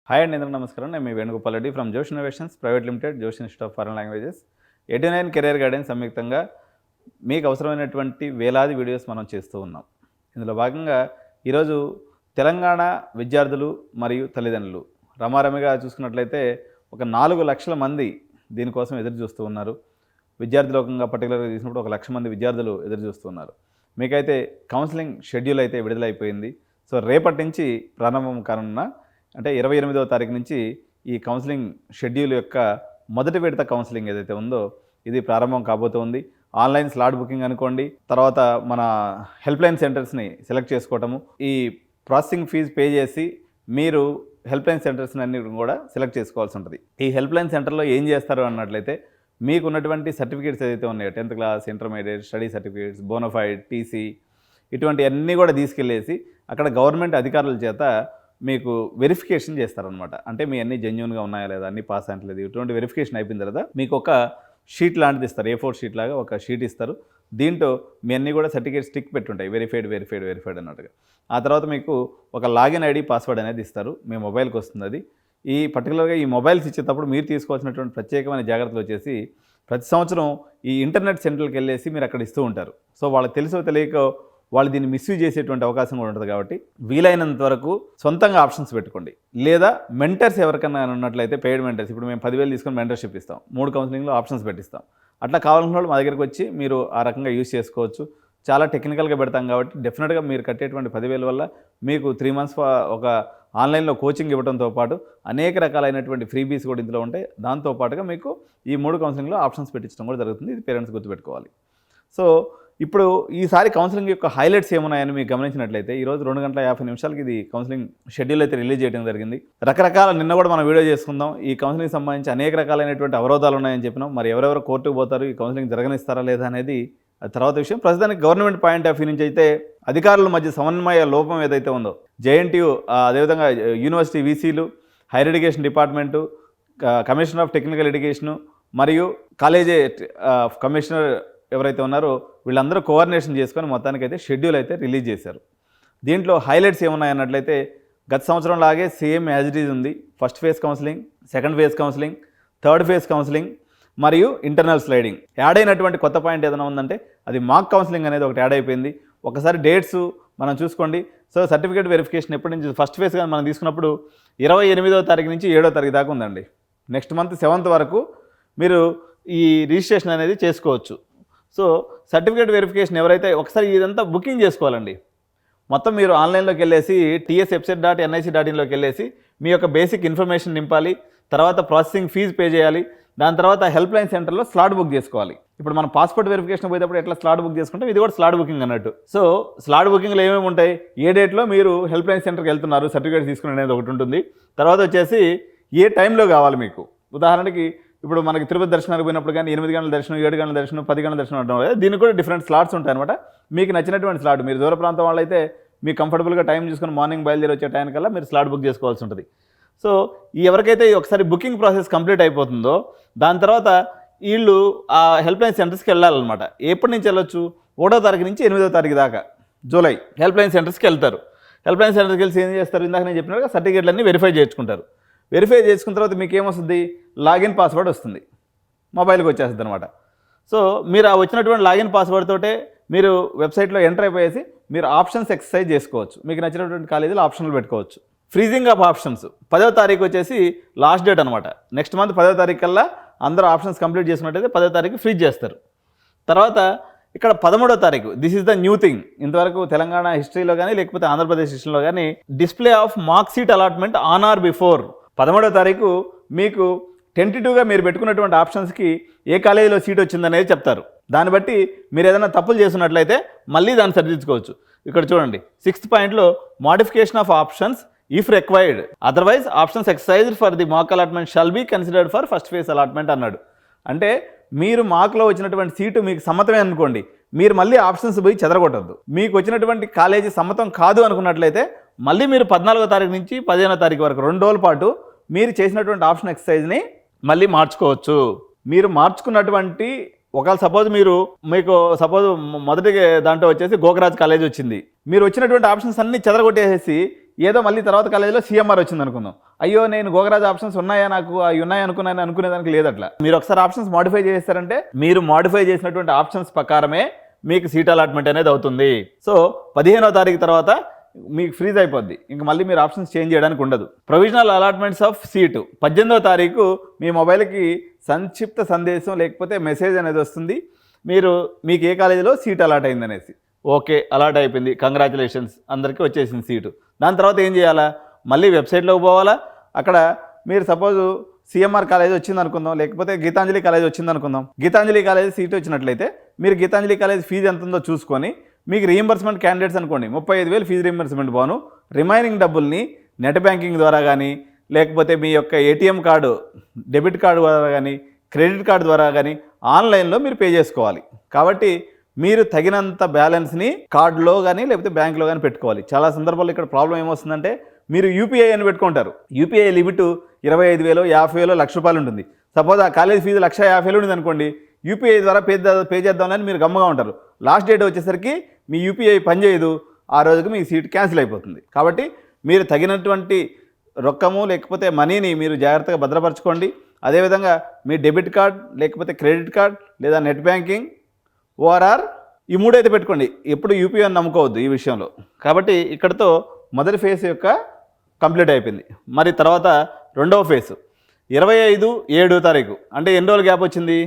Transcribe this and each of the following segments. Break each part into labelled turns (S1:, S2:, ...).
S1: Hi అండి, అందరూ నమస్కారం. నేను మీ వేణుగోపాల్ రెడ్డి ఫ్రమ్ జోష్ ఇన్నోవేషన్స్ ప్రైవేట్ లిమిటెడ్, జోష్ institute of foreign languages, 89 career guidance సంయుక్తంగా మీకు అవసరమైనటువంటి వేలాది వీడియోస్ మనం చేస్తూ ఉన్నాం. ఇందులో భాగంగా ఈరోజు తెలంగాణ విద్యార్థులు మరియు తల్లిదండ్రులు రమారమిగా చూసుకున్నట్లయితే ఒక 4 లక్షల మంది దీనికోసం ఎదురు చూస్తూ ఉన్నారు. విద్యార్థి లోకంగా పర్టికులర్గా తీసుకున్నప్పుడు 1 లక్ష మంది విద్యార్థులు ఎదురు చూస్తూ ఉన్నారు. మీకైతే కౌన్సిలింగ్ షెడ్యూల్ అయితే విడుదలైపోయింది. సో రేపటి నుంచి ప్రారంభం కానున్న అంటే 28వ తారీఖు నుంచి ఈ కౌన్సిలింగ్ షెడ్యూల్ యొక్క మొదటి విడత కౌన్సిలింగ్ ఏదైతే ఉందో ఇది ప్రారంభం కాబోతోంది. ఆన్లైన్ స్లాట్ బుకింగ్ అనుకోండి, తర్వాత మన హెల్ప్ లైన్ సెంటర్స్ని సెలెక్ట్ చేసుకోవటము, ఈ ప్రాసెసింగ్ ఫీజు పే చేసి మీరు హెల్ప్ లైన్ సెంటర్స్ని అన్ని కూడా సెలెక్ట్ చేసుకోవాల్సి ఉంటుంది. ఈ హెల్ప్ లైన్ సెంటర్లో ఏం చేస్తారు అన్నట్లయితే మీకు ఉన్నటువంటి సర్టిఫికేట్స్ ఏదైతే ఉన్నాయో 10th class, intermediate, study certificates, bonafide, TC ఇటువంటి అన్నీ కూడా తీసుకెళ్ళేసి అక్కడ గవర్నమెంట్ అధికారుల చేత మీకు వెరిఫికేషన్ చేస్తారనమాట. అంటే మీ అన్నీ జెన్యూన్గా ఉన్నాయా లేదా, అన్నీ పాస్ అయ్యలేదు, ఇటువంటి వెరిఫికేషన్ అయిపోయిన తర్వాత మీకు ఒక షీట్ లాంటిది ఇస్తారు, A4 షీట్ లాగా ఒక షీట్ ఇస్తారు. దీంట్లో మీ అన్నీ కూడా సర్టిఫికేట్ స్టిక్ పెట్టుంటాయి, వెరిఫైడ్ అన్నట్టుగా. ఆ తర్వాత మీకు ఒక లాగిన్ ఐడి, పాస్వర్డ్ అనేది ఇస్తారు, మీ మొబైల్కి వస్తుంది అది. ఈ పర్టికులర్గా ఈ మొబైల్స్ ఇచ్చేటప్పుడు మీరు తీసుకోవాల్సినటువంటి ప్రత్యేకమైన జాగ్రత్తలు వచ్చేసి ప్రతి సంవత్సరం ఈ ఇంటర్నెట్ సెంటర్కి వెళ్ళేసి మీరు అక్కడ ఇస్తూ ఉంటారు. సో వాళ్ళకి తెలుసో తెలియక వాళ్ళు దీన్ని మిస్యూజ్ చేసేటువంటి అవకాశం కూడా ఉంటుంది. కాబట్టి వీలైనంత వరకు సొంతంగా ఆప్షన్స్ పెట్టుకోండి. లేదా మెంటర్స్ ఎవరికైనా ఉన్నట్లయితే పెయిడ్ మెంటర్స్, ఇప్పుడు మేము 10,000 తీసుకొని మెంటర్షిప్ ఇస్తాం, 3 కౌన్సిలింగ్లో ఆప్షన్స్ పెట్టిస్తాం. అట్లా కావాలన్న వాళ్ళు మా దగ్గరికి వచ్చి మీరు ఆ రకంగా యూజ్ చేసుకోవచ్చు. చాలా టెక్నికల్గా పెడతాం కాబట్టి డెఫినెట్గా మీరు కట్టేటువంటి 10,000 వల్ల మీకు 3 మంత్స్ ఒక ఆన్లైన్లో కోచింగ్ ఇవ్వడంతో పాటు అనేక రకాలైనటువంటి ఫ్రీబీస్ కూడా ఇందులో ఉంటాయి. దాంతోపాటుగా మీకు ఈ 3 కౌన్సిలింగ్లో ఆప్షన్స్ పెట్టించడం కూడా జరుగుతుంది. ఇది పేరెంట్స్ గుర్తుపెట్టుకోవాలి. సో ఇప్పుడు ఈసారి కౌన్సిలింగ్ యొక్క హైలైట్స్ ఏమున్నాయని మీకు గమనించినట్లయితే ఈరోజు 2:50 ఇది కౌన్సిలింగ్ షెడ్యూల్ అయితే రిలీజ్ చేయడం జరిగింది. రకరకాల నిన్న కూడా మనం వీడియో చేసుకుందాం. ఈ కౌన్సిలింగ్ సంబంధించి అనేక రకాలైనటువంటి అవరోధాలు ఉన్నాయని చెప్పినాం. మరి ఎవరెవరు కోర్టుకు పోతారు, ఈ కౌన్సిలింగ్ జరగనిస్తారా లేదా అనేది తర్వాత విషయం. ప్రస్తుతానికి గవర్నమెంట్ పాయింట్ ఆఫ్ వ్యూ నుంచి అయితే అధికారుల మధ్య సమన్వయ లోపం ఏదైతే ఉందో, JNTU అదేవిధంగా యూనివర్సిటీ వీసీలు, higher education department, commissioner of technical education మరియు కాలేజీ కమిషనర్ ఎవరైతే ఉన్నారో వీళ్ళందరూ కోఆర్డినేషన్ చేసుకొని మొత్తానికైతే షెడ్యూల్ అయితే రిలీజ్ చేశారు. దీంట్లో హైలైట్స్ ఏమున్నాయన్నట్లయితే గత సంవత్సరం లాగే సేమ్ యాజ్ ఇట్ ఈజ్ ఉంది. First phase counselling, second phase counselling, third phase counselling మరియు ఇంటర్నల్ స్లైడింగ్. యాడ్ అయినటువంటి కొత్త పాయింట్ ఏదైనా ఉందంటే అది మాక్ కౌన్సిలింగ్ అనేది ఒకటి యాడ్ అయిపోయింది. ఒకసారి డేట్స్ మనం చూసుకోండి. సో సర్టిఫికేట్ వెరిఫికేషన్ ఎప్పటి నుంచి, ఫస్ట్ ఫేజ్ కానీ మనం తీసుకున్నప్పుడు 28వ తారీఖు నుంచి 7వ తారీఖు దాకా ఉందండి. నెక్స్ట్ మంత్ 7th వరకు మీరు ఈ రిజిస్ట్రేషన్ అనేది చేసుకోవచ్చు. సో సర్టిఫికేట్ వెరిఫికేషన్ ఎవరైతే ఒకసారి ఇదంతా బుకింగ్ చేసుకోవాలండి. మొత్తం మీరు ఆన్లైన్లోకి వెళ్ళేసి tswebsite.nic.in వెళ్ళేసి మీ యొక్క బేసిక్ ఇన్ఫర్మేషన్ నింపాలి. తర్వాత ప్రాసెసింగ్ ఫీజు పే చేయాలి. దాని తర్వాత హెల్ప్ లైన్ సెంటర్లో స్లాట్ బుక్ చేసుకోవాలి. ఇప్పుడు మనం పాస్పోర్ట్ వెరిఫికేషన్ పోయేటప్పుడు ఎట్లా స్లాట్ బుక్ చేసుకుంటాం, ఇది కూడా స్లాట్ బుకింగ్ అన్నట్టు. సో స్లాట్ బుకింగ్లో ఏమేమి ఉంటాయి, ఏ డేట్లో మీరు హెల్ప్ లైన్ సెంటర్కి వెళ్తున్నారు, సర్టిఫికేట్ తీసుకునే అనేది ఒకటి ఉంటుంది. తర్వాత వచ్చేసి ఏ టైంలో కావాలి మీకు. ఉదాహరణకి ఇప్పుడు మనకి తిరుపతి దర్శనానికి పోయినప్పుడు కానీ 8 గంటల దర్శనం, 7 గంటల దర్శనం, 10 గంటల దర్శనం అంటాం కదా, దీనికి కూడా డిఫరెంట్ స్లాట్స్ ఉంటాయి అనమాట. మీకు నచ్చినటువంటి స్లాట్, మీరు దూర ప్రాంతం వాళ్ళైతే మీకు కంఫర్టబుల్గా టైం చూసుకొని మార్నింగ్ బయలుదేరి వచ్చే టైం కల్లా మీరు స్లాట్ బుక్ చేసుకోవాల్సి ఉంటుంది. సో ఎవరికైతే ఒకసారి బుకింగ్ ప్రాసెస్ కంప్లీట్ అయిపోతుందో దాని తర్వాత వీళ్ళు ఆ హెల్ప్ లైన్ సెంటర్స్కి వెళ్ళాలన్నమాట. ఎప్పటి నుంచి వెళ్ళొచ్చు, 1వ తారీఖు నుంచి 8వ తారీఖు దాకా జూలై హెల్ప్ లైన్ సెంటర్స్కి వెళ్తారు. హెల్ప్ లైన్ సెంటర్కి వెళ్ళి ఏం చేస్తారు, ఇందాక నేను చెప్పినట్టుగా సర్టిఫికేట్లన్నీ వెరిఫై చేసుకుంటారు. వెరిఫై చేసుకున్న తర్వాత మీకు ఏమొస్తుంది, లాగిన్ పాస్వర్డ్ వస్తుంది, మొబైల్కి వచ్చేస్తుంది అనమాట. సో మీరు ఆ వచ్చినటువంటి లాగిన్ పాస్వర్డ్ తోటే మీరు వెబ్సైట్లో ఎంటర్ అయిపోయేసి మీరు ఆప్షన్స్ ఎక్సర్సైజ్ చేసుకోవచ్చు. మీకు నచ్చినటువంటి కాలేజీలో ఆప్షన్లు పెట్టుకోవచ్చు. ఫ్రీజింగ్ ఆఫ్ ఆప్షన్స్ 10వ తారీఖు వచ్చేసి లాస్ట్ డేట్ అనమాట. నెక్స్ట్ మంత్ 10వ తారీఖు కల్లా అందరూ ఆప్షన్స్ కంప్లీట్ చేసుకున్నట్టయితే 10వ తారీఖు ఫ్రీజ్ చేస్తారు. తర్వాత ఇక్కడ 13వ తారీఖు, this is the new thing. ఇంతవరకు తెలంగాణ హిస్టరీలో కానీ లేకపోతే ఆంధ్రప్రదేశ్ హిస్టరీలో కానీ display of mark seat allotment on are before. 13వ తారీఖు మీకు టెంటేటివ్గా మీరు పెట్టుకున్నటువంటి ఆప్షన్స్కి ఏ కాలేజీలో సీట్ వచ్చిందనేది చెప్తారు. దాన్ని బట్టి మీరు ఏదైనా తప్పులు చేస్తున్నట్లయితే మళ్ళీ దాన్ని సరిదిద్దుకోవచ్చు. ఇక్కడ చూడండి 6th పాయింట్లో modification of options if required, otherwise options exercised for the mark allotment shall be considered for first phase allotment అన్నాడు. అంటే మీరు మార్క్లో వచ్చినటువంటి సీటు మీకు సమ్మతమే అనుకోండి, మీరు మళ్ళీ ఆప్షన్స్ పోయి చెదరగొట్టద్దు. మీకు వచ్చినటువంటి కాలేజీ సమ్మతం కాదు అనుకున్నట్లయితే మళ్ళీ మీరు 14వ తారీఖు నుంచి 15వ తారీఖు వరకు 2 రోజుల పాటు మీరు చేసినటువంటి ఆప్షన్ ఎక్సర్సైజ్ని మళ్ళీ మార్చుకోవచ్చు. మీరు మార్చుకున్నటువంటి ఒకవేళ మీకు సపోజ్ మొదటి దాంట్లో వచ్చేసి గోకరాజ్ కాలేజ్ వచ్చింది, మీరు వచ్చినటువంటి ఆప్షన్స్ అన్నీ చెదరగొట్టేసి ఏదో మళ్ళీ తర్వాత కాలేజీలో CMR వచ్చింది అనుకుందాం, అయ్యో నేను గోగరాజ్ ఆప్షన్స్ ఉన్నాయా నాకు అవి ఉన్నాయి అనుకునేదానికి లేదు అట్లా. మీరు ఒకసారి ఆప్షన్స్ మాడిఫై చేస్తారంటే మీరు మాడిఫై చేసినటువంటి ఆప్షన్స్ ప్రకారమే మీకు సీట్ అలాట్మెంట్ అనేది అవుతుంది. సో 15వ తారీఖు తర్వాత మీకు ఫ్రీజ్ అయిపోద్ది, ఇంక మళ్ళీ మీరు ఆప్షన్స్ చేంజ్ చేయడానికి ఉండదు. ప్రొవిజనల్ అలాట్మెంట్స్ ఆఫ్ సీటు 18వ తారీఖు మీ మొబైల్కి సంక్షిప్త సందేశం లేకపోతే మెసేజ్ అనేది వస్తుంది, మీకు ఏ కాలేజీలో సీట్ అలాట్ అయింది అనేసి. ఓకే, అలాట్ అయిపోయింది, కంగ్రాచులేషన్స్, అందరికీ వచ్చేసింది సీటు. దాని తర్వాత ఏం చేయాలా, మళ్ళీ వెబ్సైట్లోకి పోవాలా. అక్కడ మీరు సపోజ్ సిఎంఆర్ కాలేజ్ వచ్చింది అనుకుందాం, లేకపోతే గీతాంజలి కాలేజ్ వచ్చింది అనుకుందాం. గీతాంజలి కాలేజ్ సీట్ వచ్చినట్లయితే మీరు గీతాంజలి కాలేజ్ ఫీజు ఎంత ఉందో చూసుకొని, మీకు రీయింబర్స్మెంట్ క్యాండిడేట్స్ అనుకోండి 35,000 ఫీజు రీయింబర్స్మెంట్ పోను, రిమైనింగ్ డబ్బుల్ని నెట్ బ్యాంకింగ్ ద్వారా కానీ, లేకపోతే మీ యొక్క ఏటీఎం కార్డు, డెబిట్ కార్డు ద్వారా కానీ, క్రెడిట్ కార్డు ద్వారా కానీ ఆన్లైన్లో మీరు పే చేసుకోవాలి. కాబట్టి మీరు తగినంత బ్యాలెన్స్ని కార్డులో కానీ లేకపోతే బ్యాంకులో కానీ పెట్టుకోవాలి. చాలా సందర్భాల్లో ఇక్కడ ప్రాబ్లం ఏమొస్తుందంటే, మీరు యూపీఐ అని పెట్టుకుంటారు. యూపీఐ లిమిట్ 25,000, 50,000, ₹1,00,000 ఉంటుంది. సపోజ్ ఆ కాలేజ్ ఫీజు 1,50,000 ఉంది అనుకోండి, యూపీఐ ద్వారా పే చేద్దామని మీరు గమ్మగా ఉంటారు. లాస్ట్ డేట్ వచ్చేసరికి మీ యూపీఐ పనిచేయదు, ఆ రోజుకి మీ సీట్ క్యాన్సిల్ అయిపోతుంది. కాబట్టి మీరు తగినటువంటి రొక్కము లేకపోతే మనీని మీరు జాగ్రత్తగా భద్రపరచుకోండి. అదేవిధంగా మీ డెబిట్ కార్డ్ లేకపోతే క్రెడిట్ కార్డ్ లేదా నెట్ బ్యాంకింగ్, ఓఆర్ఆర్, ఈ మూడైతే పెట్టుకోండి. ఎప్పుడు యూపీఐ అని నమ్ముకోవద్దు ఈ విషయంలో. కాబట్టి ఇక్కడతో మొదటి ఫేజ్ యొక్క కంప్లీట్ అయిపోయింది. మరి తర్వాత రెండవ ఫేజ్ 25/7 తారీఖు, అంటే ఎన్ని రోజులు గ్యాప్ వచ్చింది,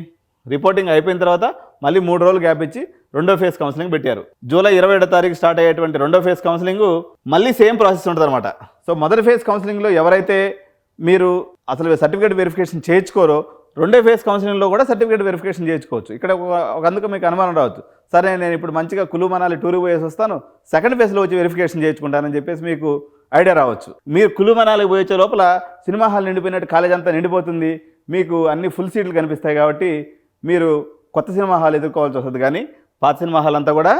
S1: రిపోర్టింగ్ అయిపోయిన తర్వాత మళ్ళీ 3 రోజులు గ్యాప్ ఇచ్చి రెండో ఫేజ్ కౌన్సిలింగ్ పెట్టారు. జూలై 27వ తారీఖు స్టార్ట్ అయ్యేటువంటి రెండో ఫేజ్ కౌన్సిలింగ్ మళ్ళీ సేమ్ ప్రాసెస్ ఉంటుంది అనమాట. సో మొదటి ఫేజ్ కౌన్సిలింగ్లో ఎవరైతే మీరు అసలు సర్టిఫికేట్ వెరిఫికేషన్ చేయించుకోరో, రెండో ఫేజ్ కౌన్సిలింగ్లో కూడా సర్టిఫికేట్ వెరిఫికేషన్ చేయించుకోవచ్చు. ఇక్కడ అందుకు మీకు అనుమానం రావచ్చు, సరే నేను ఇప్పుడు మంచిగా కులు మనాలి టూర్కి పోయేసి వస్తాను, సెకండ్ ఫేజ్లో వచ్చి వెరిఫికేషన్ చేయించుకుంటానని చెప్పేసి మీకు ఐడియా రావచ్చు. మీరు కులు మనాలికి పోయే లోపల సినిమా హాల్ నిండిపోయినట్టు కాలేజ్ అంతా నిండిపోతుంది, మీకు అన్ని ఫుల్ సీట్లు కనిపిస్తాయి. కాబట్టి మీరు కొత్త సినిమా హాల్ ఎదుర్కోవాల్సి వస్తుంది, కానీ పాత సినిమా హాల్ అంతా కూడా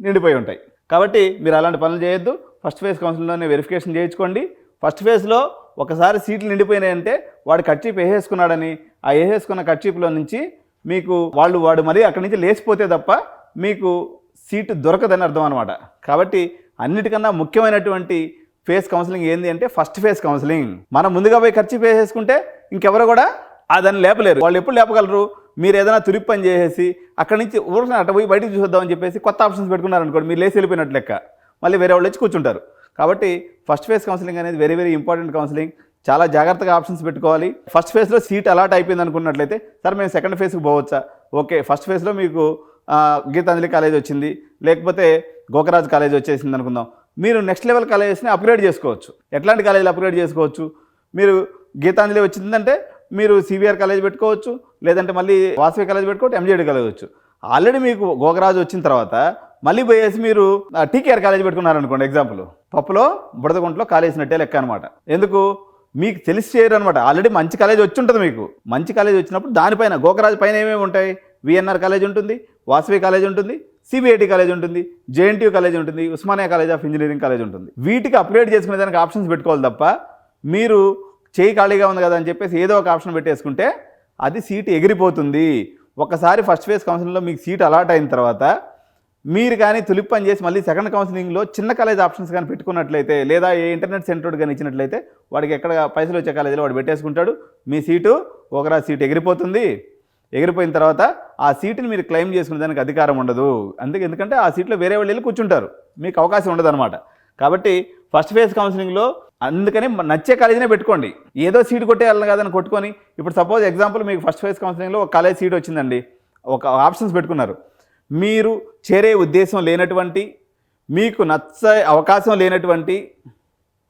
S1: నిండిపోయి ఉంటాయి. కాబట్టి మీరు అలాంటి పనులు చేయొద్దు. ఫస్ట్ ఫేజ్ కౌన్సిలింగ్లోనే వెరిఫికేషన్ చేయించుకోండి. ఫస్ట్ ఫేజ్లో ఒకసారి సీట్లు నిండిపోయినాయంటే వాడు కట్చీప్ వేసేసుకున్నాడని, ఆ వేసేసుకున్న కట్చీప్లో నుంచి మీకు వాడు మరీ అక్కడి నుంచి లేచిపోతే తప్ప మీకు సీటు దొరకదని అర్థం అనమాట. కాబట్టి అన్నిటికన్నా ముఖ్యమైనటువంటి ఫేజ్ కౌన్సిలింగ్ ఏంటి అంటే ఫస్ట్ ఫేజ్ కౌన్సిలింగ్. మనం ముందుగా పోయి కట్చీప్ వేసేసుకుంటే ఇంకెవరు కూడా దాన్ని లేపలేరు. వాళ్ళు ఎప్పుడు లేపగలరు, మీరు ఏదైనా తురిపి పని చేసేసి అక్కడి నుంచి ఊరికి అట్ట పోయి బయటికి చూద్దామని చెప్పేసి కొత్త ఆప్షన్స్ పెట్టుకున్నారనుకోండి, మీరు లేచి వెళ్ళిపోయినట్లు లెక్క, మళ్ళీ వేరే వాళ్ళు వచ్చి కూర్చుంటారు. కాబట్టి ఫస్ట్ ఫేజ్ కౌన్సిలింగ్ అనేది వెరీ వెరీ ఇంపార్టెంట్ కౌన్సిలింగ్. చాలా జాగ్రత్తగా ఆప్షన్స్ పెట్టుకోవాలి. ఫస్ట్ ఫేజ్లో సీట్ అలాట్ అయిపోయింది అనుకున్నట్లయితే సార్ మేము సెకండ్ ఫేజ్కి పోవచ్చా, ఓకే ఫస్ట్ ఫేజ్లో మీకు గీతాంజలి కాలేజ్ వచ్చింది లేకపోతే గోకరాజ్ కాలేజ్ వచ్చేసింది అనుకుందాం, మీరు నెక్స్ట్ లెవెల్ కాలేజెస్ని అప్గ్రేడ్ చేసుకోవచ్చు. ఎట్లాంటి కాలేజీలు అప్గ్రేడ్ చేసుకోవచ్చు, మీరు గీతాంజలి వచ్చిందంటే మీరు సిబిఆర్ కాలేజ్ పెట్టుకోవచ్చు, లేదంటే మళ్ళీ వాసవి కాలేజ్ పెట్టుకోవచ్చు, ఎంజేడి కాలేజ్ వచ్చు. ఆల్రెడీ మీకు గోకరాజ్ వచ్చిన తర్వాత మళ్ళీ పోయేసి మీరు టీకేఆర్ కాలేజ్ పెట్టుకున్నారనుకోండి, ఎగ్జాంపుల్ పప్పులో బుడదగుంటలో కాలేసినట్టే లెక్క అనమాట. ఎందుకు మీకు తెలిసి చేయరు అనమాట. ఆల్రెడీ మంచి కాలేజ్ వచ్చి ఉంటుంది. మీకు మంచి కాలేజ్ వచ్చినప్పుడు దానిపైన గోకరాజ్ పైన ఏమేమి ఉంటాయి, విఎన్ఆర్ కాలేజ్ ఉంటుంది, వాసవి కాలేజ్ ఉంటుంది, సిబిఐటి కాలేజ్ ఉంటుంది, జేఎన్టీయూ కాలేజ్ ఉంటుంది, Osmania college of engineering college ఉంటుంది. వీటికి అప్గ్రేడ్ చేసుకునే దానికి ఆప్షన్స్ పెట్టుకోవాలి తప్ప మీరు చేయి ఖాళీగా ఉంది కదా అని చెప్పేసి ఏదో ఒక ఆప్షన్ పెట్టేసుకుంటే అది సీటు ఎగిరిపోతుంది. ఒకసారి ఫస్ట్ ఫేజ్ కౌన్సిలింగ్లో మీకు సీట్ అలాట్ అయిన తర్వాత మీరు కానీ తులిప్పని చేసి మళ్ళీ సెకండ్ కౌన్సిలింగ్లో చిన్న కాలేజ్ ఆప్షన్స్ కానీ పెట్టుకున్నట్లయితే, లేదా ఏ ఇంటర్నెట్ సెంటర్ కానీ ఇచ్చినట్లయితే వాడికి ఎక్కడ పైసలు వచ్చే కాలేజీలో వాడు పెట్టేసుకుంటాడు. మీ సీటు ఒకరా సీట్ ఎగిరిపోతుంది. ఎగిరిపోయిన తర్వాత ఆ సీటుని మీరు క్లెయిమ్ చేసుకునే దానికి అధికారం ఉండదు. ఎందుకంటే ఆ సీట్లో వేరే వాళ్ళు వెళ్ళి కూర్చుంటారు, మీకు అవకాశం ఉండదు అనమాట. కాబట్టి ఫస్ట్ ఫేజ్ కౌన్సిలింగ్లో అందుకని నచ్చే కాలేజీనే పెట్టుకోండి. ఏదో సీటు కొట్టేయాలని కాదని కొట్టుకొని, ఇప్పుడు సపోజ్ ఎగ్జాంపుల్ మీకు ఫస్ట్ ఫేజ్ కౌన్సిలింగ్లో ఒక కాలేజ్ సీట్ వచ్చిందండి, ఒక ఆప్షన్స్ పెట్టుకున్నారు. మీరు చేరే ఉద్దేశం లేనటువంటి, మీకు నచ్చే అవకాశం లేనటువంటి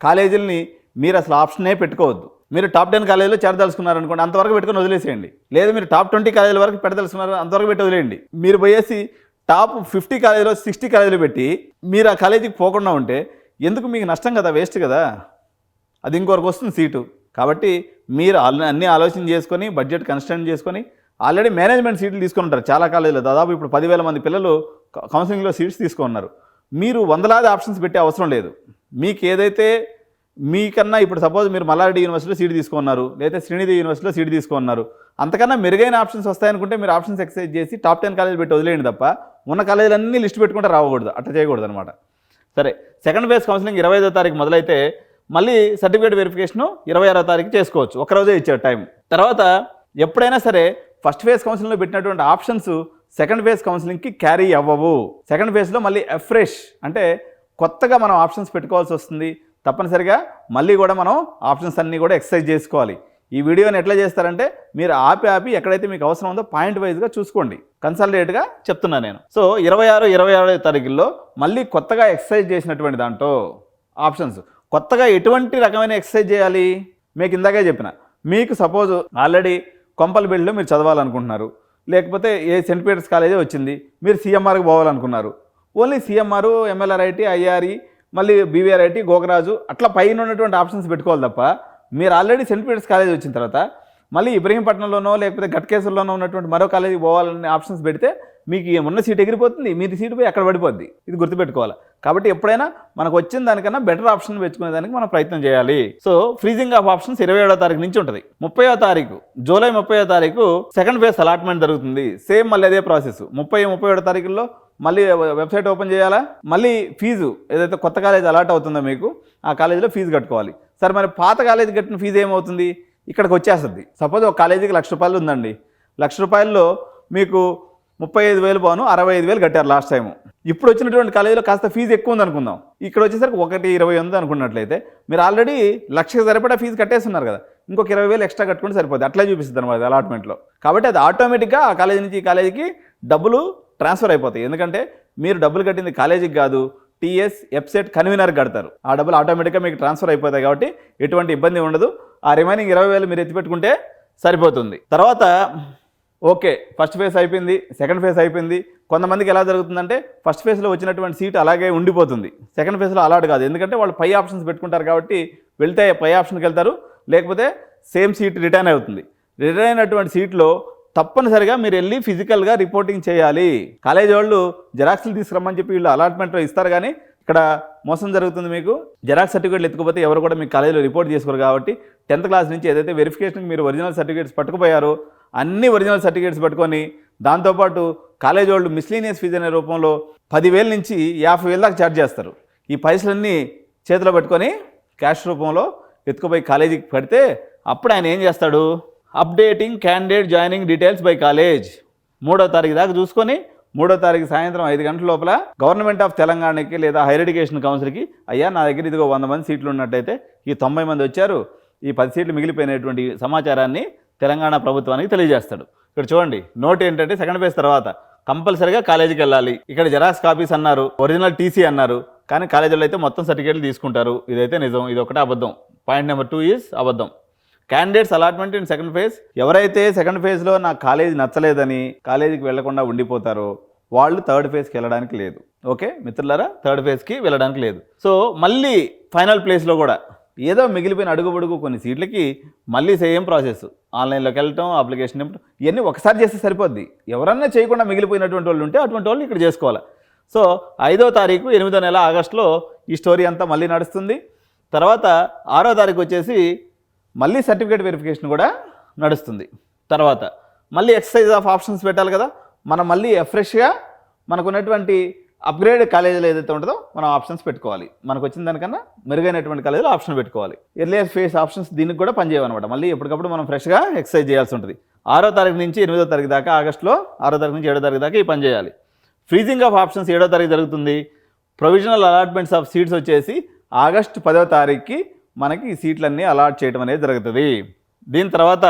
S1: కాలేజీలని మీరు అసలు ఆప్షనే పెట్టుకోవద్దు. మీరు టాప్ 10 కాలేజీలో చేరదలుచుకున్నారనుకోండి, అంతవరకు పెట్టుకొని వదిలేసేయండి. లేదా మీరు టాప్ 20 కాలేజీల వరకు పెట్టదలుచుకున్నారు, అంతవరకు పెట్టి వదిలేయండి. మీరు పోయేసి టాప్ 50 కాలేజీలో 60 కాలేజీలు పెట్టి మీరు ఆ కాలేజీకి పోకుండా ఉంటే ఎందుకు, మీకు నష్టం కదా, వేస్ట్ కదా, అది ఇంకొకరికి వస్తుంది సీటు. కాబట్టి మీరు అన్నీ ఆలోచన చేసుకొని బడ్జెట్ కన్స్ట్రైన్ చేసుకొని ఆల్రెడీ మేనేజ్మెంట్ సీట్లు తీసుకొని ఉంటారు చాలా కాలేజీలో. దాదాపు ఇప్పుడు 10,000 మంది పిల్లలు కౌన్సిలింగ్లో సీట్స్ తీసుకున్నారు. మీరు వందలాది ఆప్షన్స్ పెట్టే అవసరం లేదు. మీకు ఏదైతే మీకన్నా ఇప్పుడు సపోజ్ మీరు మల్లారెడ్డి యూనివర్సిటీలో సీట్ తీసుకున్నారు, లేదా శ్రీనిధి యూనివర్సిటీలో సీట్ తీసుకున్నారు, అంతకన్నా మెరుగైన ఆప్షన్స్ వస్తాయనుకుంటే మీరు ఆప్షన్స్ ఎక్సైజ్ చేసి టాప్ 10 కాలేజీలు పెట్టి వదిలేయండి తప్ప ఉన్న కాలేజీలన్నీ లిస్ట్ పెట్టుకుంటే రావకూడదు, అట్లా చేయకూడదు అనమాట. సరే, సెకండ్ ఫేజ్ కౌన్సిలింగ్ 25వ తారీఖు మొదలైతే మళ్ళీ సర్టిఫికేట్ వెరిఫికేషను 26వ తారీఖు చేసుకోవచ్చు. ఒకరోజే ఇచ్చారు టైం. తర్వాత ఎప్పుడైనా సరే ఫస్ట్ ఫేజ్ కౌన్సిలింగ్లో పెట్టినటువంటి ఆప్షన్స్ సెకండ్ ఫేజ్ కౌన్సిలింగ్కి క్యారీ అవ్వవు. సెకండ్ ఫేజ్లో మళ్ళీ ఫ్రెష్ అంటే కొత్తగా మనం ఆప్షన్స్ పెట్టుకోవాల్సి వస్తుంది. తప్పనిసరిగా మళ్ళీ కూడా మనం ఆప్షన్స్ అన్నీ కూడా ఎక్సర్సైజ్ చేసుకోవాలి. ఈ వీడియోని ఎట్లా చేస్తారంటే మీరు ఆపి ఎక్కడైతే మీకు అవసరం ఉందో పాయింట్ వైజ్గా చూసుకోండి. కన్సల్టేట్గా చెప్తున్నాను నేను. సో 26వ తారీఖుల్లో మళ్ళీ కొత్తగా ఎక్సర్సైజ్ చేసినటువంటి దాంట్లో ఆప్షన్స్ కొత్తగా ఎటువంటి రకమైన ఎక్సర్సైజ్ చేయాలి మీకు ఇందాకే చెప్పిన. మీకు సపోజ్ ఆల్రెడీ కొంపల్బెల్లిలో మీరు చదవాలనుకుంటున్నారు, లేకపోతే ఏ సెంట్ పీటర్స్ కాలేజే వచ్చింది, మీరు సిఎంఆర్కి పోవాలనుకున్నారు. ఓన్లీ సిఎంఆర్, ఎంఎల్ఆర్ఐటి, ఐఆర్ఈ, మళ్ళీ బీవీఆర్ఐటి, గోకరాజు అట్లా పైన ఉన్నటువంటి ఆప్షన్స్ పెట్టుకోవాలి తప్ప మీరు ఆల్రెడీ సెంట్ పీటర్స్ కాలేజ్ వచ్చిన తర్వాత మళ్ళీ ఇబ్రహీంపట్నంలోనో లేకపోతే గట్కేశ్వర్లోనో ఉన్నటువంటి మరో కాలేజీకి పోవాలనే ఆప్షన్స్ పెడితే మీకు ఉన్న సీట్ ఎగిరిపోతుంది, మీరు సీటు పోయి అక్కడ పడిపోద్ది. ఇది గుర్తుపెట్టుకోవాలి. కాబట్టి ఎప్పుడైనా మనకు వచ్చిన దానికన్నా బెటర్ ఆప్షన్ పెంచుకునే దానికి మనం ప్రయత్నం చేయాలి. సో ఫ్రీజింగ్ ఆఫ్ ఆప్షన్స్ 27వ తారీఖు నుంచి ఉంటుంది. 30వ తారీఖు జూలై 30వ తారీఖు సెకండ్ ఫేజ్ అలాట్మెంట్ జరుగుతుంది. సేమ్ మళ్ళీ అదే ప్రాసెస్. 31 తారీఖుల్లో మళ్ళీ వెబ్సైట్ ఓపెన్ చేయాలా, మళ్ళీ ఫీజు ఏదైతే కొత్త కాలేజ్ అలాట్ అవుతుందో మీకు ఆ కాలేజీలో ఫీజు కట్టుకోవాలి. సరే మరి పాత కాలేజీ కట్టిన ఫీజు ఏమవుతుంది, ఇక్కడికి వచ్చేస్తుంది. సపోజ్ ఒక కాలేజీకి ₹1,00,000 ఉందండి. ₹1,00,000 మీకు 35,000 పోను 65,000 కట్టారు లాస్ట్ టైము. ఇప్పుడు వచ్చినటువంటి కాలేజీలో కాస్త ఫీజు ఎక్కువ ఉంది అనుకుందాం. ఇక్కడ వచ్చేసరికి 1,20,000 ఉంది అనుకున్నట్లయితే మీరు ఆల్రెడీ 1,00,000 సరిపడా ఫీజు కట్టేస్తున్నారు కదా, ఇంకొక 20,000 ఎక్స్ట్రా కట్టుకుంటే సరిపోతుంది. అట్లా చూపిస్తుంది అనమాట అలాట్మెంట్లో. కాబట్టి అది ఆటోమేటిక్గా ఆ కాలేజీ నుంచి ఈ కాలేజీకి డబ్బులు ట్రాన్స్ఫర్ అయిపోతాయి. ఎందుకంటే మీరు డబ్బులు కట్టింది కాలేజీకి కాదు, టీఎస్ ఎఫ్సెట్ కన్వీనర్కి కడతారు. ఆ డబ్బులు ఆటోమేటిక్గా మీకు ట్రాన్స్ఫర్ అయిపోతాయి. కాబట్టి ఎటువంటి ఇబ్బంది ఉండదు. ఆ రిమైనింగ్ 20,000 మీరు ఎత్తిపెట్టుకుంటే సరిపోతుంది. తర్వాత ఓకే, ఫస్ట్ ఫేజ్ అయిపోయింది, సెకండ్ ఫేజ్ అయిపోయింది. కొంతమందికి ఎలా జరుగుతుందంటే ఫస్ట్ ఫేజ్లో వచ్చినటువంటి సీట్ అలాగే ఉండిపోతుంది, సెకండ్ ఫేజ్లో అలాట్ కాదు. ఎందుకంటే వాళ్ళు పై ఆప్షన్స్ పెట్టుకుంటారు కాబట్టి వెళ్తే పై ఆప్షన్కి వెళ్తారు, లేకపోతే సేమ్ సీట్ రిటర్న్ అవుతుంది. రిటర్న్ అయినటువంటి సీట్లో తప్పనిసరిగా మీరు వెళ్ళి ఫిజికల్గా రిపోర్టింగ్ చేయాలి. కాలేజీ వాళ్ళు జెరాక్స్లు తీసుకురమ్మని చెప్పి వీళ్ళు అలాట్మెంట్లో ఇస్తారు, కానీ ఇక్కడ మోసం జరుగుతుంది. మీకు జెరాక్స్ సర్టిఫికేట్లు ఎత్తుకుపోతే ఎవరు కూడా మీకు కాలేజీలో రిపోర్ట్ చేసుకోరు. కాబట్టి 10th క్లాస్ నుంచి ఏదైతే వెరిఫికేషన్కి మీరు ఒరిజినల్ సర్టిఫికేట్స్ పట్టుకుపోయారో అన్ని ఒరిజినల్ సర్టిఫికేట్స్ పట్టుకొని దాంతోపాటు కాలేజీ వాళ్ళు మిస్లీనియస్ ఫీజు అనే రూపంలో 10,000 నుంచి 50,000 దాకా ఛార్జ్ చేస్తారు. ఈ పైసలన్నీ చేతిలో పెట్టుకొని క్యాష్ రూపంలో ఎత్తుకుపోయి కాలేజీకి పెడితే అప్పుడు ఆయన ఏం చేస్తాడు, updating candidate joining details by college 3వ తారీఖు దాకా చూసుకొని 3వ తారీఖు సాయంత్రం 5 గంటల లోపల గవర్నమెంట్ ఆఫ్ తెలంగాణకి లేదా హైయర్ ఎడ్యుకేషన్ కౌన్సిల్కి అయ్యా నా దగ్గర ఇదిగో 100 మంది సీట్లు ఉన్నట్టయితే ఈ 90 మంది వచ్చారు, ఈ 10 సీట్లు మిగిలిపోయినటువంటి సమాచారాన్ని తెలంగాణ ప్రభుత్వానికి తెలియజేస్తాడు. ఇక్కడ చూడండి, నోట్ ఏంటంటే సెకండ్ ఫేజ్ తర్వాత కంపల్సరీగా కాలేజీకి వెళ్ళాలి. ఇక్కడ జెరాక్స్ కాపీస్ అన్నారు, ఒరిజినల్ టీసీ అన్నారు, కానీ కాలేజీలో అయితే మొత్తం సర్టిఫికేట్లు తీసుకుంటారు. ఇదైతే నిజం, ఇది ఒకటే అబద్ధం. పాయింట్ నెంబర్ 2 ఈజ్ అబద్ధం. Candidates allotment in second phase, ఎవరైతే సెకండ్ ఫేజ్లో నాకు కాలేజీ నచ్చలేదని కాలేజీకి వెళ్లకుండా ఉండిపోతారో వాళ్ళు థర్డ్ ఫేజ్కి వెళ్ళడానికి లేదు. ఓకే మిత్రులారా, థర్డ్ ఫేజ్కి వెళ్ళడానికి లేదు. సో మళ్ళీ ఫైనల్ ప్లేస్లో కూడా ఏదో మిగిలిపోయిన అడుగుబడుగు కొన్ని సీట్లకి మళ్ళీ సేమ్ ప్రాసెస్, ఆన్లైన్లోకి వెళ్ళటం, అప్లికేషన్ నింపడం, ఇవన్నీ ఒకసారి చేస్తే సరిపోద్ది. ఎవరన్నా చేయకుండా మిగిలిపోయినటువంటి వాళ్ళు ఉంటే అటువంటి వాళ్ళు ఇక్కడ చేసుకోవాలి. సో 5వ తారీఖు 8వ నెల ఆగస్టులో ఈ స్టోరీ అంతా మళ్ళీ నడుస్తుంది. తర్వాత 6వ తారీఖు వచ్చేసి మళ్ళీ సర్టిఫికేట్ వెరిఫికేషన్ కూడా నడుస్తుంది. తర్వాత మళ్ళీ ఎక్సర్సైజ్ ఆఫ్ ఆప్షన్స్ పెట్టాలి కదా, మనం మళ్ళీ ఫ్రెష్గా మనకున్నటువంటి అప్గ్రేడ్ కాలేజీలో ఏదైతే ఉంటుందో మనం ఆప్షన్స్ పెట్టుకోవాలి. మనకు వచ్చిన దానికన్నా మెరుగైనటువంటి కాలేజీలో ఆప్షన్ పెట్టుకోవాలి. ఎర్లియర్ ఫేస్ ఆప్షన్స్ దీనికి కూడా పనిచేయమన్నమాట. మళ్ళీ ఎప్పటికప్పుడు మనం ఫ్రెష్గా ఎక్సర్సైజ్ చేయాల్సి ఉంటుంది. 6వ తారీఖు నుంచి 8వ తారీఖు దాకా, ఆగస్టులో 6వ తారీఖు నుంచి 7వ తారీఖు దాకా ఈ పని చేయాలి. ఫ్రీజింగ్ ఆఫ్ ఆప్షన్స్ 7వ తారీఖు జరుగుతుంది. ప్రొవిజనల్ అలాట్మెంట్స్ ఆఫ్ సీట్స్ వచ్చేసి ఆగస్టు 10వ తారీఖుకి మనకి ఈ సీట్లన్నీ అలాట్ చేయడం అనేది జరుగుతుంది. దీని తర్వాత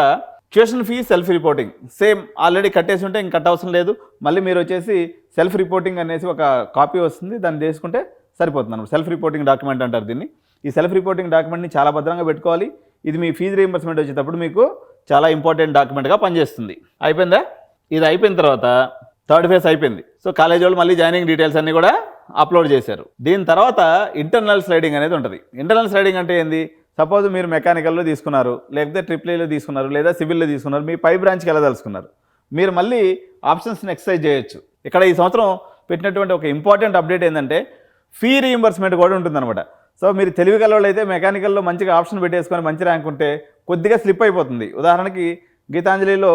S1: tuition fee self reporting same, already కట్టేసి ఉంటే ఇంక కట్టవసరం లేదు. మళ్ళీ మీరు వచ్చేసి సెల్ఫ్ రిపోర్టింగ్ అనేసి ఒక కాపీ వస్తుంది, దాన్ని తీసుకుంటే సరిపోతుంది అన్నమాట. సెల్ఫ్ రిపోర్టింగ్ డాక్యుమెంట్ అంటారు దీన్ని. ఈ సెల్ఫ్ రిపోర్టింగ్ డాక్యుమెంట్ని చాలా భద్రంగా పెట్టుకోవాలి. ఇది మీ ఫీజు రీయింబర్స్మెంట్ వచ్చేటప్పుడు మీకు చాలా ఇంపార్టెంట్ డాక్యుమెంట్గా పనిచేస్తుంది. అయిపోయిందా? ఇది అయిపోయిన తర్వాత థర్డ్ ఫేజ్ అయిపోయింది. సో కాలేజ్ వాళ్ళు మళ్ళీ జాయినింగ్ డీటెయిల్స్ అన్నీ కూడా అప్లోడ్ చేశారు. దీని తర్వాత ఇంటర్నల్ స్లైడింగ్ అనేది ఉంటుంది. ఇంటర్నల్ స్లైడింగ్ అంటే ఏంది? సపోజ్ మీరు మెకానికల్లో తీసుకున్నారు, లేకపోతే ట్రిపుల్ తీసుకున్నారు, లేదా సివిల్లో తీసుకున్నారు, మీ పై బ్రాంచ్కి వెళ్ళదలుచుకున్నారు, మీరు మళ్ళీ ఆప్షన్స్ని ఎక్సర్సైజ్ చేయొచ్చు. ఇక్కడ ఈ సంవత్సరం పెట్టినటువంటి ఒక ఇంపార్టెంట్ అప్డేట్ ఏంటంటే ఫీ రీయింబర్స్మెంట్ కూడా ఉంటుందన్నమాట. సో మీరు తెలివిగల వాళ్ళు అయితే మెకానికల్లో మంచిగా ఆప్షన్ పెట్టేసుకొని మంచి ర్యాంక్ ఉంటే కొద్దిగా స్లిప్ అయిపోతుంది. ఉదాహరణకి గీతాంజలిలో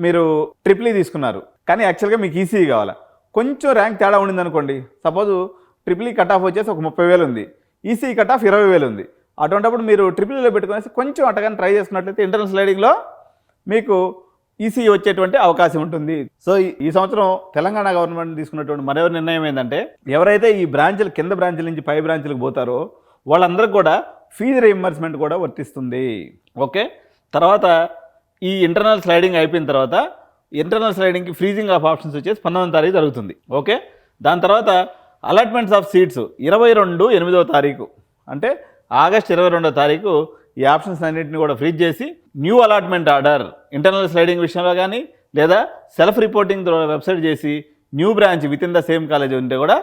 S1: మీరు ట్రిపుల్ తీసుకున్నారు, కానీ యాక్చువల్గా మీకు ఈసీ కావాలా, కొంచెం ర్యాంక్ తేడా ఉండింది అనుకోండి. సపోజ్ ట్రిపుల్ కట్ ఆఫ్ వచ్చేసి ఒక 30,000 ఉంది, ఈసీ కట్ ఆఫ్ 20,000 ఉంది. అటువంటిప్పుడు మీరు ట్రిపుల్లో పెట్టుకునేసి కొంచెం అట్టగానే ట్రై చేసుకున్నట్లయితే ఇంటర్నల్ స్లైడింగ్లో మీకు ఈసీ వచ్చేటువంటి అవకాశం ఉంటుంది. సో ఈ సంవత్సరం తెలంగాణ గవర్నమెంట్ తీసుకున్నటువంటి మరో నిర్ణయం ఏంటంటే ఎవరైతే ఈ బ్రాంచ్లు కింద బ్రాంచ్ల నుంచి పై బ్రాంచ్లకు పోతారో వాళ్ళందరికీ కూడా ఫీజు రీయింబర్స్మెంట్ కూడా వర్తిస్తుంది. ఓకే, తర్వాత ఈ ఇంటర్నల్ స్లైడింగ్ అయిపోయిన తర్వాత ఇంటర్నల్ స్లైడింగ్కి ఫ్రీజింగ్ ఆఫ్ ఆప్షన్స్ వచ్చేసి 19వ తారీఖు జరుగుతుంది. ఓకే, దాని తర్వాత అలాట్మెంట్స్ ఆఫ్ సీట్స్ 22/8వ తారీఖు అంటే ఆగస్ట్ 22వ తారీఖు ఈ ఆప్షన్స్ అన్నింటినీ కూడా ఫ్రీజ్ చేసి new allotment order internal sliding విషయంలో కానీ లేదా సెల్ఫ్ రిపోర్టింగ్ ద్వారా వెబ్సైట్ చేసి new branch with in the same college ఉంటే కూడా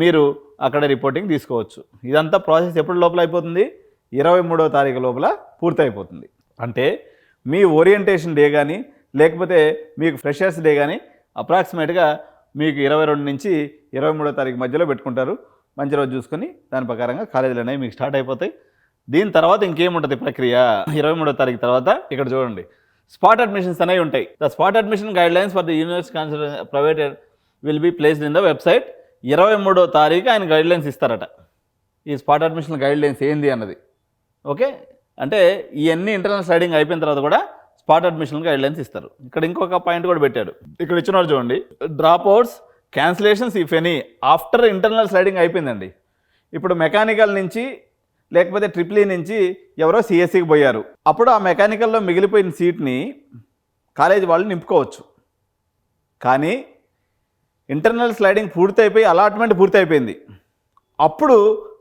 S1: మీరు అక్కడ రిపోర్టింగ్ తీసుకోవచ్చు. ఇదంతా ప్రాసెస్ ఎప్పటి లోపల అయిపోతుంది? 23వ తారీఖు లోపల పూర్తయిపోతుంది. అంటే మీ ఓరియంటేషన్ డే కానీ లేకపోతే మీకు ఫ్రెషర్స్ డే కానీ అప్రాక్సిమేట్గా మీకు 22 నుంచి 23వ తారీఖు మధ్యలో పెట్టుకుంటారు. మంచి రోజు చూసుకొని దాని ప్రకారంగా కాలేజీలు అనేవి మీకు స్టార్ట్ అయిపోతాయి. దీని తర్వాత ఇంకేముంటుంది ప్రక్రియ? 23వ తారీఖు తర్వాత ఇక్కడ చూడండి స్పాట్ అడ్మిషన్స్ అనేవి ఉంటాయి. The spot admission guidelines for the university private will be placed in the website. 23వ తారీఖు ఆయన గైడ్లైన్స్ ఇస్తారట. ఈ స్పాట్ అడ్మిషన్ గైడ్లైన్స్ ఏంది అన్నది. ఓకే, అంటే ఇవన్నీ ఇంటర్నల్ స్లైడింగ్ అయిపోయిన తర్వాత కూడా స్పాట్ అడ్మిషన్ గైడ్లైన్స్ ఇస్తారు. ఇక్కడ ఇంకొక పాయింట్ కూడా పెట్టాడు. ఇక్కడ ఇచ్చినారు చూడండి, drop outs cancellations if any after internal sliding అయిపోయిందండి. ఇప్పుడు మెకానికల్ నుంచి లేకపోతే ట్రిపుల్ ఈ నుంచి ఎవరో సిఎస్సికి పోయారు. అప్పుడు ఆ మెకానికల్లో మిగిలిపోయిన సీట్ని కాలేజీ వాళ్ళు నింపుకోవచ్చు. కానీ ఇంటర్నల్ స్లైడింగ్ పూర్తయిపోయి అలాట్మెంట్ పూర్తయిపోయింది. అప్పుడు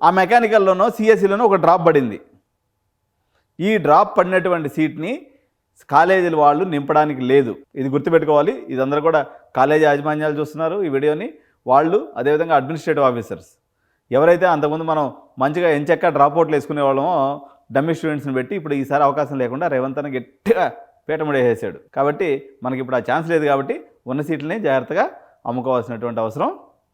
S1: ఆ మెకానికల్లోనో సిఎస్సిలోనో ఒక డ్రాప్ పడింది. ఈ డ్రాప్ పడినటువంటి సీట్ని కాలేజీల వాళ్ళు నింపడానికి లేదు. ఇది గుర్తుపెట్టుకోవాలి. ఇదందరూ కూడా కాలేజీ యాజమాన్యాలు చూస్తున్నారు ఈ వీడియోని. వాళ్ళు అదేవిధంగా అడ్మినిస్ట్రేటివ్ ఆఫీసర్స్ ఎవరైతే అంతకుముందు మనం మంచిగా ఎంచక్క డ్రాప్ అవుట్లు వేసుకునే వాళ్ళమో డమ్మీ స్టూడెంట్స్ని పెట్టి ఇప్పుడు ఈసారి అవకాశం లేకుండా రేవంత్ అన్న గట్టిగా పీటముడేసేసాడు. కాబట్టి మనకి ఇప్పుడు ఆ ఛాన్స్ లేదు. కాబట్టి ఉన్న సీట్లని జాగ్రత్తగా అమ్ముకోవాల్సినటువంటి అవసరం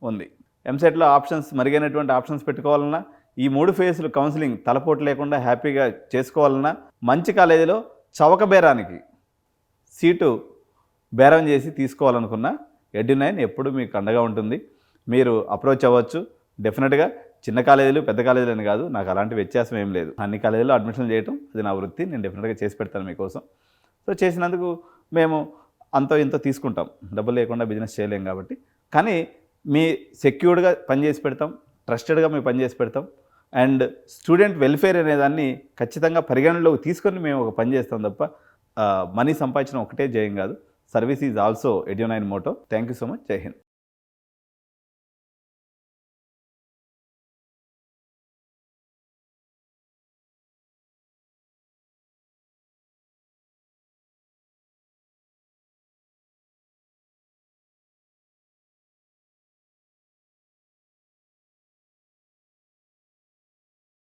S1: ఉంది. ఎంసెట్లో ఆప్షన్స్ మరిగైనటువంటి ఆప్షన్స్ పెట్టుకోవాలన్నా ఈ 3 ఫేజ్లు కౌన్సిలింగ్ తలపోటు లేకుండా హ్యాపీగా చేసుకోవాలన్నా మంచి కాలేజీలో చవక బేరానికి సీటు బేరం చేసి తీసుకోవాలనుకున్న ఎడ్యునైన్ ఎప్పుడు మీకు అండగా ఉంటుంది. మీరు అప్రోచ్ అవ్వచ్చు. డెఫినెట్గా చిన్న కాలేజీలు పెద్ద కాలేజీలు అని కాదు, నాకు అలాంటి వ్యత్యాసం ఏం లేదు. అన్ని కాలేజీలో అడ్మిషన్ చేయటం అది నా వృత్తి. నేను డెఫినెట్గా చేసి పెడతాను మీకోసం. సో చేసినందుకు మేము అంతో ఇంతో తీసుకుంటాం. డబ్బులు లేకుండా బిజినెస్ చేయలేం కాబట్టి. కానీ మీ సెక్యూర్డ్గా పనిచేసి పెడతాం, ట్రస్టెడ్గా మేము పనిచేసి పెడతాం. అండ్ స్టూడెంట్ వెల్ఫేర్ అనేదాన్ని ఖచ్చితంగా పరిగణనలోకి తీసుకొని మేము ఒక పని చేస్తాం తప్ప మనీ సంపాదించడం ఒకటే జయం కాదు. సర్వీస్ ఈజ్ ఆల్సో ఎడ్యునైన్ motto. Thank you so much. జై హింద్.